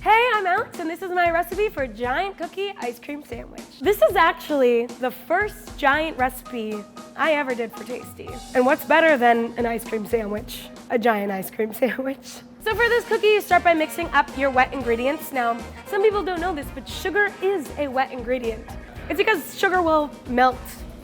Hey, I'm Alix, and this is my recipe for giant cookie ice cream sandwich. This is actually the first giant recipe I ever did for Tasty. And what's better than an ice cream sandwich? A giant ice cream sandwich. So for this cookie, you start by mixing up your wet ingredients. Now, some people don't know this, but sugar is a wet ingredient. It's because sugar will melt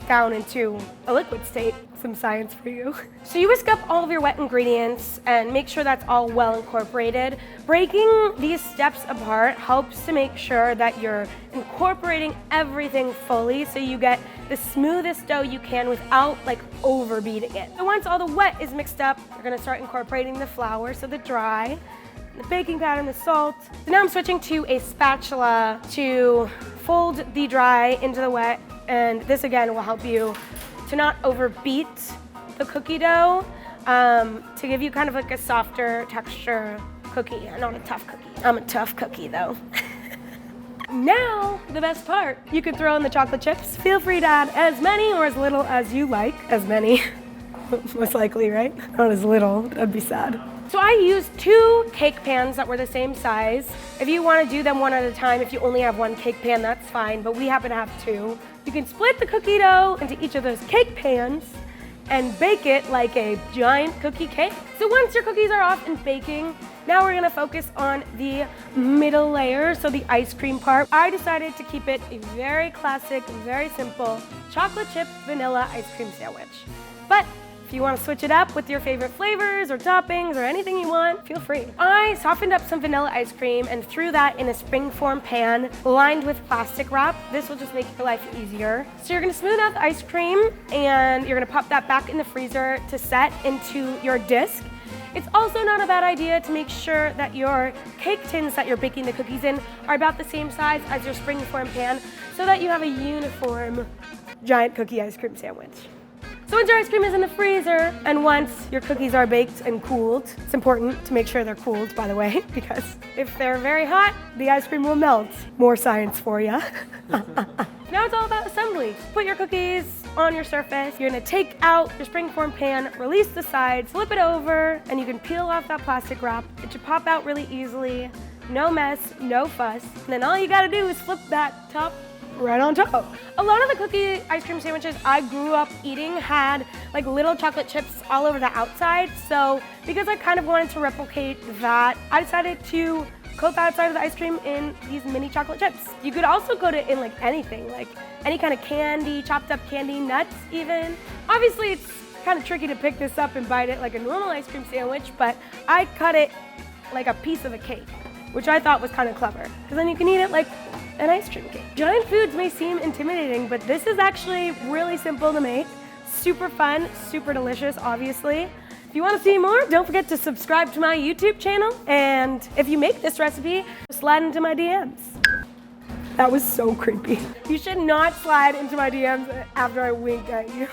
down into a liquid state. Some science for you. So you whisk up all of your wet ingredients and make sure that's all well incorporated. Breaking these steps apart helps to make sure that you're incorporating everything fully so you get the smoothest dough you can without overbeating it. So once all the wet is mixed up, you're gonna start incorporating the flour, so the dry, the baking powder and the salt. So now I'm switching to a spatula to fold the dry into the wet, and this again will help you to not overbeat the cookie dough, to give you kind of like a softer texture cookie, not a tough cookie. I'm a tough cookie though. Now, the best part, you can throw in the chocolate chips. Feel free to add as many or as little as you like. As many, most likely, right? Not as little, that'd be sad. So I used 2 cake pans that were the same size. If you want to do them one at a time, if you only have 1 cake pan, that's fine, but we happen to have 2. You can split the cookie dough into each of those cake pans and bake it like a giant cookie cake. So once your cookies are off and baking, now we're gonna focus on the middle layer, so the ice cream part. I decided to keep it a very classic, very simple chocolate chip vanilla ice cream sandwich. But if you want to switch it up with your favorite flavors or toppings or anything you want, feel free. I softened up some vanilla ice cream and threw that in a springform pan lined with plastic wrap. This will just make your life easier. So you're gonna smooth out the ice cream and you're gonna pop that back in the freezer to set into your disc. It's also not a bad idea to make sure that your cake tins that you're baking the cookies in are about the same size as your springform pan so that you have a uniform giant cookie ice cream sandwich. So once your ice cream is in the freezer, and once your cookies are baked and cooled, it's important to make sure they're cooled, by the way, because if they're very hot, the ice cream will melt. More science for you. Now it's all about assembly. Put your cookies on your surface. You're gonna take out your springform pan, release the sides, flip it over, and you can peel off that plastic wrap. It should pop out really easily. No mess, no fuss. And then all you gotta do is flip that top right on top. A lot of the cookie ice cream sandwiches I grew up eating had little chocolate chips all over the outside. So because I kind of wanted to replicate that, I decided to coat the outside of the ice cream in these mini chocolate chips. You could also coat it in anything, any kind of candy, chopped up candy, nuts even. Obviously it's kind of tricky to pick this up and bite it like a normal ice cream sandwich, but I cut it like a piece of a cake, which I thought was kind of clever, because then you can eat it like an ice cream cake. Giant foods may seem intimidating, but this is actually really simple to make. Super fun, super delicious, obviously. If you want to see more, don't forget to subscribe to my YouTube channel. And if you make this recipe, slide into my DMs. That was so creepy. You should not slide into my DMs after I wink at you.